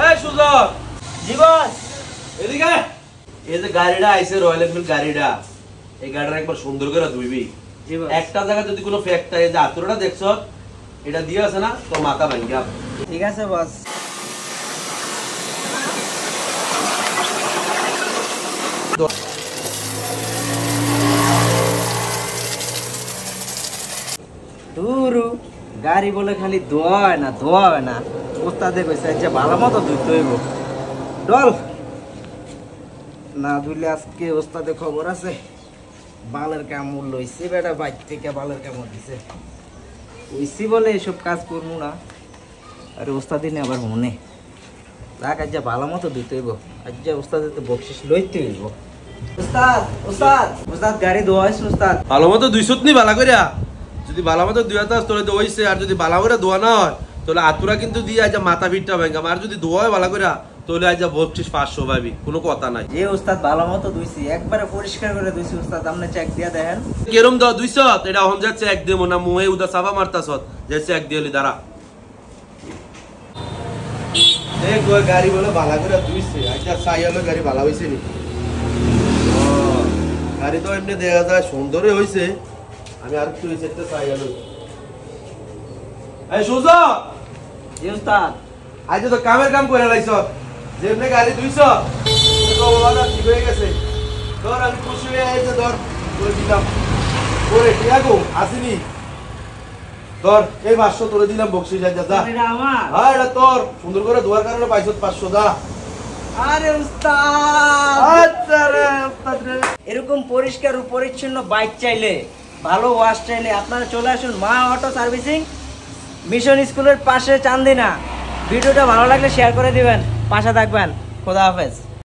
এই সুজন জি বস এদিকে এই যে গাড়িটা আইছে রয়্যাল এনফিল্ড গাড়িটা এই গাড়িটা একবার সুন্দর করে ধুইবি জি বস একটা জায়গা যদি কোনো ফ্যাক্টর এই যে আতরটা দেখছো এটা দিয়ে আছে না তো মাথা ভাঙ্গা ঠিক আছে বস দুরু গাড়ি বলে খালি ধোয়া হয় না ওস্তাদে কইছে যে ভালো মতো ধুইতে হইব ডল না ধুইলে আজকে ওস্তাদে খবর আছে বালের কামড় লইছে বেটা বাইক থেকে বালের কামড় দিছে কইছি বলে এসব কাজ করবো না আরে ওস্তাদি নে আবার মনে রাখ আজ ভালো মতো ধুইতে হইব আজ ওস্তাদের তো বকশিস লইতে হইব ওস্তাদ ওস্তাদ ওস্তাদ গাড়ি ধোয়া হয়েছে ওস্তাদ ভালো মতো 200 নি ভালো কইরা যদি ভালো মতো দুয়াতা তোরে তো হইছে আর যদি ভালো করে ধোয়া না হয় তাহলে আতুরা কিন্তু দিয়ে আজ মাথা ভিটটা ভাঙ্গা আর যদি ধোয়া হয় ভালো কইরা তাহলে আজ বকশিস 500 পাবি কোনো কথা নাই যে ওস্তাদ ভালো মতো ধুইছি একবারে পরিষ্কার করে ধুইছি ওস্তাদ আপনি চেক দিয়া দেখেন কেরম দাও 200 এটা হন যাচ্ছে এক দেব না মুহে উদা সাবা মারতাছ যাচ্ছে এক দিলি দাঁড়া দেখ ওই গাড়ি বলে ভালো করে ধুইছে আচ্ছা সাইয়ালো গাড়ি ভালো হইছে নি গাড়ি তো এমনি দেখা যায় সুন্দরই হইছে আমি আর একটু সেটটা সাইয়ালো এই সুজা জি ওস্তাদ আজ তো কামের কাম করে লাইছ যেমনে গাড়ি ধুইছো তো ওলা ঠিক হয়ে গেছে ধর আমি খুশি হয়ে আইছে ধর করে দিলাম করে টিয়াগো আসিনি ধর এই 500 তোরে দিলাম বকশিশ যা যা এটা আমার হ্যাঁ এটা তোর সুন্দর করে ধোয়ার কারণে পাইছো 500 দা আরে ওস্তাদ আচ্ছা রে ওস্তাদ রে এরকম পরিষ্কার ও পরিচ্ছন্ন বাইক চাইলে ভালো ওয়াশ চাইলে আপনারা চলে আসুন মা অটো সার্ভিসিং মিশন স্কুলের পাশে চান্দিনা ভিডিওটা ভালো লাগলে শেয়ার করে দিবেন পাশে থাকবেন খোদা হাফেজ।